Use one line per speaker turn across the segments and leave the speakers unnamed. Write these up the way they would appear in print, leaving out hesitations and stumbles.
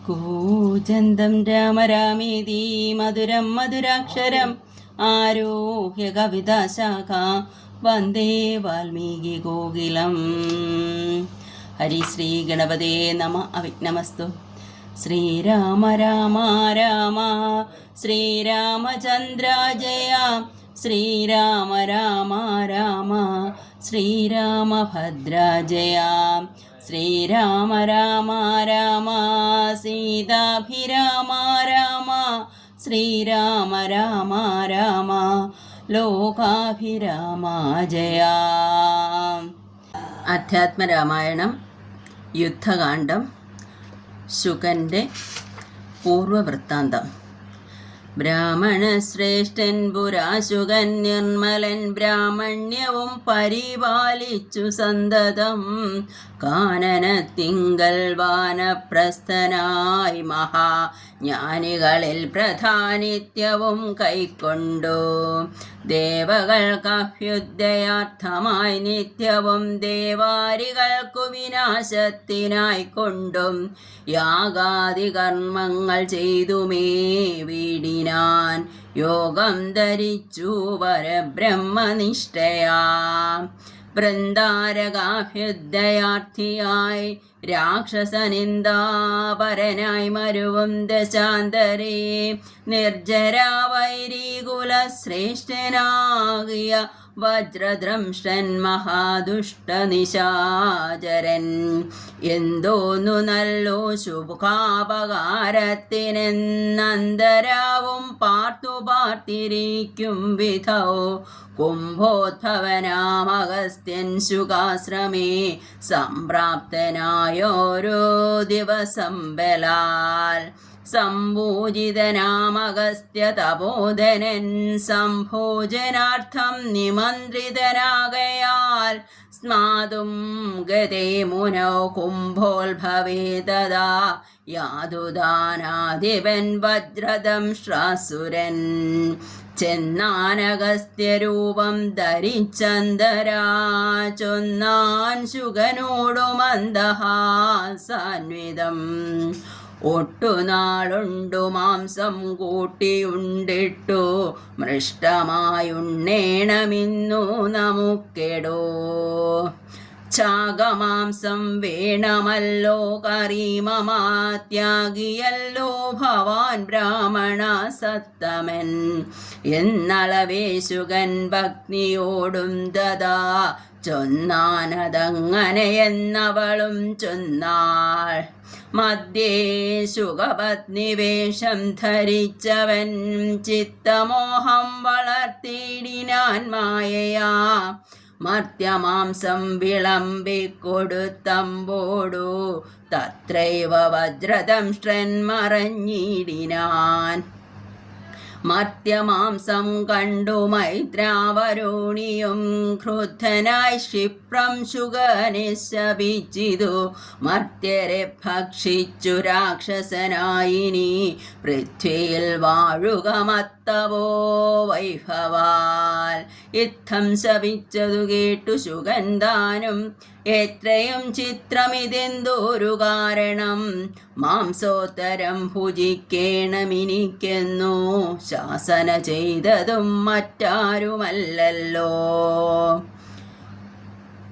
കൂജന്തം രാമ രാമേതി മധുരം മധുരാക്ഷരം ആരോഹ്യ കവിതാശാഖ വന്ദേ വാൽമീകി കോകിലം. ഹരി ശ്രീ ഗണപതേ നമ. അവിഘ്നമസ്തു. ശ്രീരാമ രാമ രാമ ശ്രീരാമചന്ദ്ര ജയ ശ്രീരാമ രാമ രാമ ശ്രീരാമഭദ്ര ജയ ശ്രീരാമ രാമ രാമ സീതാഭിരാമ രാമ ശ്രീരാമ രാമ രാമ ലോകാഭിരാമ ജയ. അധ്യാത്മരാമായണം യുദ്ധകാന്ഡം ശുകന്റെ പൂർവവൃത്താന്തം. ബ്രാഹ്മണശ്രേഷ്ഠൻ പുരാശുകൻ നിർമ്മലൻ ബ്രാഹ്മണ്യവും പരിപാലിച്ചു സന്തതം കാനനത്തിങ്കൽ വാനപ്രസ്ഥനായി മഹാജ്ഞാനികളിൽ പ്രധാനിത്യവും കൈക്കൊണ്ടു. ദേവകൾക്കഭ്യുദയാർത്ഥമായി നിത്യവും ദേവാരികൾക്കു വിനാശത്തിനായിക്കൊണ്ടും യാഗാദി കർമ്മങ്ങൾ ചെയ്തുമേ വീടിനാൻ യോഗം ധരിച്ചു പരബ്രഹ്മനിഷ്ഠയാ. വൃന്ദാരകാഭ്യുദയാർത്ഥിയായി രാക്ഷസനിന്ദാപരനായി മരുവും ദശാന്തരേ നിർജരാവൈരീകുലശ്രേഷ്ഠനാകിയ വജ്രദ്രംഷ്ടൻ മഹാദുഷ്ടനിശാചരൻ എന്തോന്നു നല്ലോ ശുഭാപകാരത്തിനെന്നന്തരാവും പാർത്തിരിക്കും വിധോ കുംഭോദ്ഭവനാമഗസ്ത്യൻ ശുകാശ്രമേ സംപ്രാപ്തനായോരോ ദിവസം ബലാൽ. സംഭൂജിതനാമഗസ്ത്യ തപോധനൻ സംഭോജനാർത്ഥം നിമന്ത്രിതനാകയാൽ സ്നാതും ഗതേ മുനോ കുംഭോത്ഭവേ തഥാ യാതുദാനാധിപൻ വജ്രദംശ്രാസുരൻ. ചെന്നാനഗസ്ത്യരൂപം ധരിച്ചന്തരാ ചൊന്നാൻ ശുകനോടു മന്ദഹാസാന്വിതം. ഒട്ടുനാളുണ്ടു മാംസം കൂട്ടിയുണ്ടിട്ടു മൃഷ്ടമായുണ്ണേണമിന്നു നമുക്കെടോ. ചാകമാംസം വേണമല്ലോ കറിമമാത്യാഗിയല്ലോ ഭവാൻ ബ്രാഹ്മണ സത്തമൻ എന്നളവേശുകൻ ഭക്തിയോടും ദദാ ചൊന്നാനതങ്ങനെയെന്നവളും ചൊന്നാൾ. മധ്യേ ശുകപത്നിവേഷം ധരിച്ചവൻ ചിത്തമോഹം വളർത്തിയിടിനാൻ മായയാ. മർത്യമാംസം വിളമ്പിക്കൊടുത്തമ്പോടു തത്രൈവ വജ്രദംഷ്ട്രൻ മറഞ്ഞിടിനാൻ. മർത്യമാംസം കണ്ടു മൈത്രാവരുണിയും ക്രുദ്ധനായി ക്ഷിപ്രം ശുകനെ ശപിച്ചിതു. മർത്യരെ ഭക്ഷിച്ചു രാക്ഷസനായിനി പൃഥ്വിയിൽ വാഴുക മത്തവോ വൈഭവാൽ. യുദ്ധം ശപിച്ചതു കേട്ടു ശുകൻ താനും എത്രയും ചിത്രമിതെന്തോരു കാരണം മാംസോത്തരം ഭുജിക്കേണമെനിക്കെന്നു ശാസന ചെയ്തതും മറ്റാരുമല്ലല്ലോ.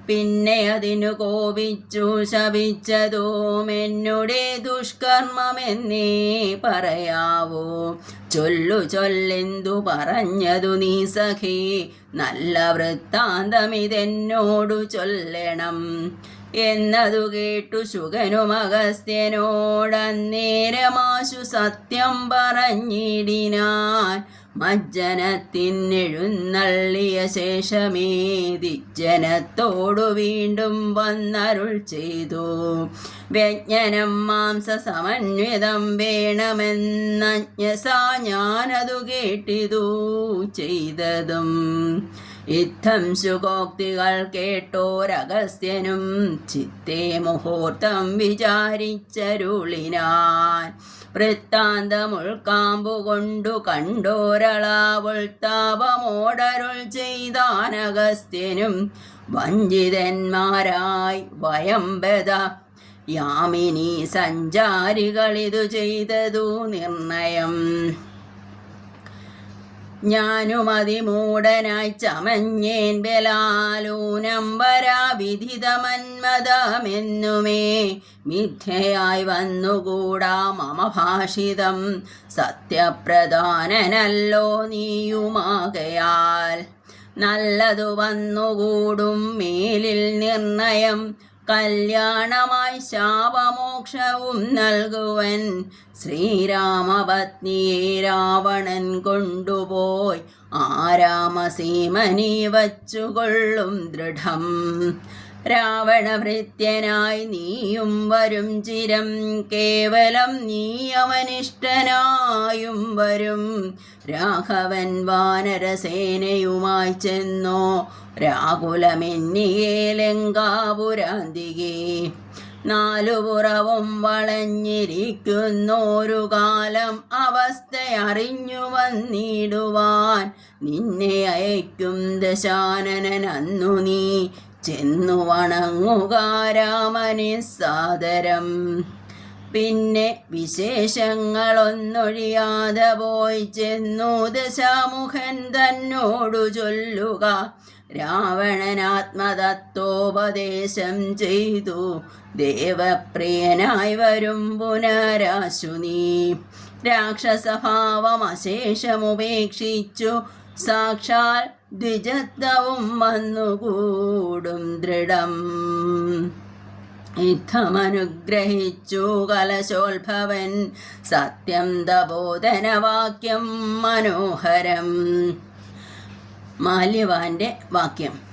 പിന്നെ അതിനു കോപിച്ചു ശപിച്ചതും എന്നുടെ ദുഷ്കർമ്മമെന്നേ പറയാവൂ. ചൊല്ലെന്തു പറഞ്ഞതു നീ സഖി, നല്ല വൃത്താന്തമിതെന്നോടു ചൊല്ലണം എന്നതു കേട്ടു ശുകനും അഗസ്ത്യനോടന്നേരമാശു സത്യം പറഞ്ഞിടിനാൻ. മജ്ജനത്തിനെഴുന്നള്ളിയ ശേഷമേ ദിജ്ജനത്തോടു വീണ്ടും വന്നരുൾ ചെയ്തു. വ്യജ്ഞനം മാംസ സമന്വിതം വേണമെന്നജ്ഞസാ ഞാനതു കേട്ടിതു ചെയ്തതും. യുദ്ധം ശുകോക്തികൾ കേട്ടോരഗസ്ത്യനും ചിത്തേ മുഹൂർത്തം വിചാരിച്ചരുളിനാൻ. വൃത്താന്തമുൾക്കാമ്പുകൊണ്ടു കണ്ടോരളാവുൾത്താപമോടരുൾ ചെയ്താനഗസ്ത്യനും. വഞ്ചിതന്മാരായി വയംബദ യാമിനി സഞ്ചാരികളിതു ചെയ്തതു നിർണയം. ഞാനുമതിമൂഢനായി ചമഞ്ഞേൻ ബലാലൂനം വരാവിധിതമന്മതമെന്നുമേ മിഥ്യയായി വന്നുകൂടാ മമ ഭാഷിതം സത്യപ്രധാനനല്ലോ നീയുമാകയാൽ. നല്ലതു വന്നുകൂടും മേലിൽ നിർണയം കല്യാണമായി ശാപമോക്ഷവും നൽകുവൻ. ശ്രീരാമപത്നിയെ രാവണൻ കൊണ്ടുപോയി ആരാമസീമനി വച്ചുകൊള്ളും ദൃഢം. രാവണഭൃത്യനായി നീയും വരും ചിരം കേവലം നീ അവനിഷ്ടനായും വരും. രാഘവൻ വാനരസേനയുമായി ചെന്നോ രാകുലമെന്നിയേ ലങ്കാപുരാന്തികേ. നാലുപുറവും വളഞ്ഞിരിക്കുന്നോരു കാലം അവസ്ഥയറിഞ്ഞു വന്നിടുവാൻ നിന്നെ അയക്കും ദശാനനൻ. അന്നു നീ ചെന്നു വണങ്ങുക രാമനെ സാദരം. പിന്നെ വിശേഷങ്ങളൊന്നൊഴിയാതെ പോയി ചെന്നു ദശാമുഖൻ തന്നോടു ചൊല്ലുക. രാവണനാത്മതത്വോപദേശം ചെയ്തു ദേവപ്രിയനായി വരും പുനരാശു നീ. രാക്ഷസഭാവം അശേഷമുപേക്ഷിച്ചു സാക്ഷാൽ ദ്വിജത്വവും വന്നുകൂടും ദൃഢം. യുദ്ധമനുഗ്രഹിച്ചു കലശോത്ഭവൻ സത്യം തപോധനവാക്യം മനോഹരം. മാല്യവാന്റെ വാക്യം.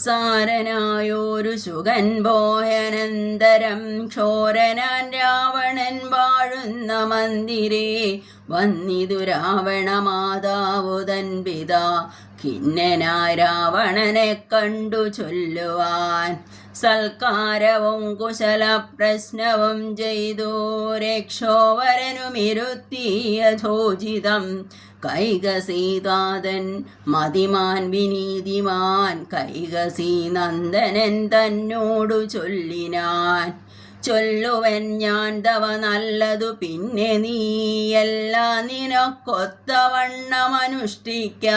സാരനായൊരു ശുഗൻ പോയനന്തരം ക്ഷോരനാൻ രാവണൻ വാഴുന്ന മന്ദിരേ വന്നിതു രാവണ മാതാവു തൻ പിതാ. ഖിന്നനായ രാവണനെ കണ്ടു ചൊല്ലുവാൻ സൽക്കാരവും കുശല പ്രശ്നവും ചെയ്തു രക്ഷോവരനുമിരുത്തി യഥോചിതം. കൈകസീതാതൻ മതിമാൻ വിനീതിമാൻ കൈകസീ നന്ദനൻ തന്നോടു ചൊല്ലിനാൻ. ചൊല്ലുവൻ ഞാൻ തവ നല്ലതു പിന്നെ നീയെല്ലാ നിനക്കൊത്തവണ്ണമനുഷ്ഠിക്ക.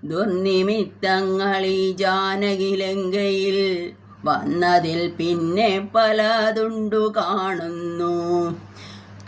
ദുർനിമിത്തങ്ങളീ ജാനകിലങ്കയിൽ വന്നതിൽ പിന്നെ പലതുണ്ടു കാണുന്നു.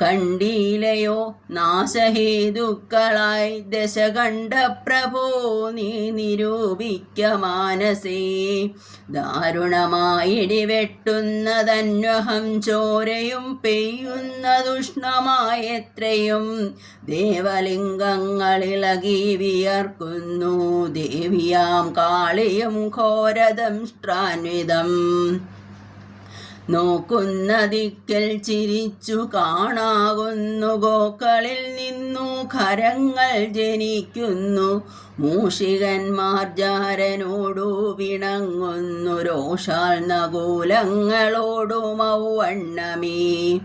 കണ്ടീലയോ നാശഹേതുക്കളായി ദശകണ്ഠ പ്രഭോ നീ നിരൂപിക്ക മാനസേ. ദാരുണമായിടിവെട്ടുന്നതന്വഹം ചോരയും പെയ്യുന്നതുഷ്ണമായെത്രയും ദേവലിംഗങ്ങളിളകി വിയർക്കുന്നു. ദേവിയാം കാളിയും ഘോരദംഷ്ട്രാന്വിതം. നോക്കുന്ന ദിക്കിൽ ചിരിച്ചു കാണാകുന്നു. ഗോക്കളിൽ നിന്നു ഖരങ്ങൾ ജനിക്കുന്നു. മൂഷികന്മാർ ജാരനോടു പിണങ്ങുന്നു. രോഷാൽ നകൂലങ്ങളോടുമൗവണ്ണമേ.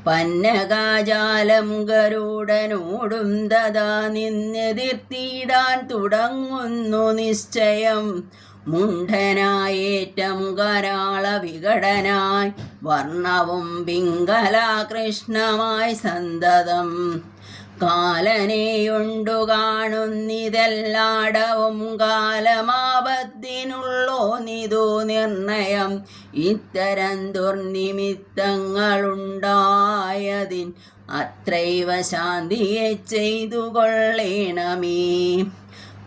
പന്നകാജാലം ഗരുഡനോടും തഥാ നിന്നെതിർത്തിടാൻ തുടങ്ങുന്നു നിശ്ചയം. മുണ്ഡനായേറ്റം കരാള വികടനായി വർണ്ണവും പിംഗലാകൃഷ്ണമായി സന്തതം. കാലനെയുണ്ടു കാണുന്നിതെല്ലാടവും കാലമാപത്തിനുള്ളോന്നിതു നിർണയം. ഇത്തരം ദുർനിമിത്തങ്ങളുണ്ടായതിൻ അത്രൈവ ശാന്തിയെ ചെയ്തു കൊള്ളേണമേ.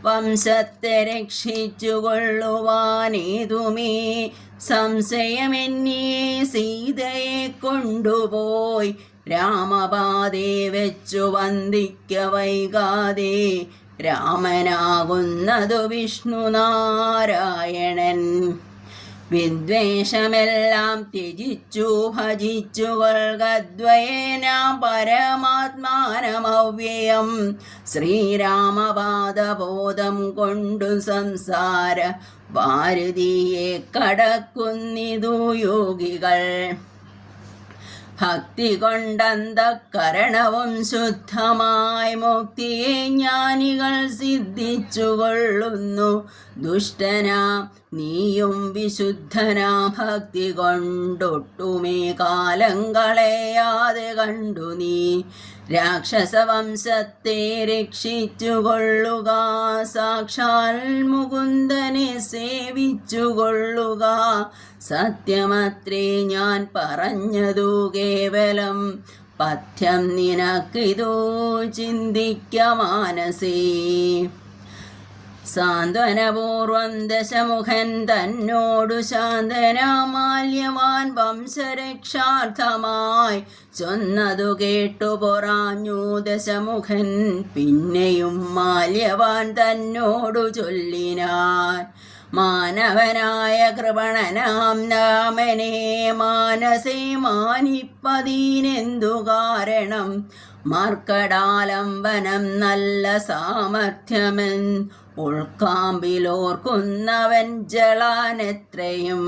വംശത്തെ രക്ഷിച്ചു കൊള്ളുവാനേതുമേ സംശയമെന്നേ സീതയെ കൊണ്ടുപോയി രാമപാദേ വെച്ചു വന്ദിക്ക വൈകാതെ. രാമനാകുന്നതു വിഷ്ണുനാരായണൻ. വിദ്വേഷമെല്ലാം ത്യജിച്ചു ഭജിച്ചു കൊൽകദ്വയേന പരമാത്മാനമവ്യയം. ശ്രീരാമപാദബോധം കൊണ്ടു സംസാര വാരുതിയെ കടക്കുന്നിതു യോഗികൾ. ഭക്തി കൊണ്ടന്തഃകരണവും ശുദ്ധമായി മുക്തിയെ ജ്ഞാനികൾ സിദ്ധിച്ചുകൊള്ളുന്നു. ദുഷ്ടനാം നീയും വിശുദ്ധനാ ഭക്തി കൊണ്ടൊട്ടുമേ കാലം കളയാതെ കണ്ടു നീ രാക്ഷസവംശത്തെ രക്ഷിച്ചുകൊള്ളുക. സാക്ഷാൽ മുകുന്ദനെ സേവിച്ചുകൊള്ളുക. സത്യമത്രേ ഞാൻ പറഞ്ഞതു കേവലം, പഥ്യം നിനക്കിതു ചിന്തിക്ക മാനസേ. സാന്ത്വനപൂർവം ദശമുഖൻ തന്നോടു ശാന്തനാമാല്യവാൻ വംശരക്ഷാർത്ഥമായി ചൊന്നതു കേട്ടു പൊറാഞ്ഞു ദശമുഖൻ. പിന്നെയും മാല്യവാൻ തന്നോടു ചൊല്ലിനാൻ, മാനവനായ കൃപണനാം രാമനെ മാനസേ മാനിപ്പതീനെന്തു കാരണം? മാർക്കടാലംബനം നല്ല സാമർഥ്യമെൻ ഉൾക്കാമ്പിലോർക്കുന്നവൻ ജളാനെത്രയും.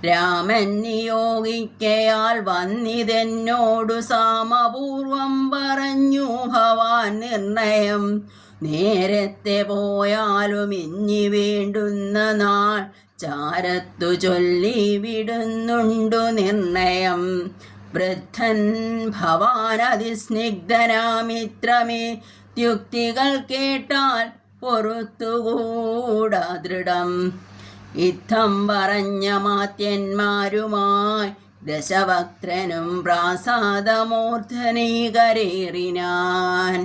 രാമൻ നിയോഗിക്കയാൽ വന്നിതെന്നോടു സാമപൂർവം പറഞ്ഞു ഭവാൻ നിർണയം. നേരത്തെ പോയാലും ഇനി വേണ്ടുന്ന നാൾ ചാരത്തു ചൊല്ലി വിടുന്നുണ്ടു നിർണയം. വൃദ്ധൻ ഭവാൻ അതിസ്നിഗ്ധനാമിത്രമേ, യുക്തികൾ കേട്ടാൽ പൊറുത്തുകൂടാ ദൃഢം. യുദ്ധം പറഞ്ഞ മാത്യന്മാരുമായി ദശവക്ത്രനും പ്രാസാദമൂർധനീകരേറിനാൻ.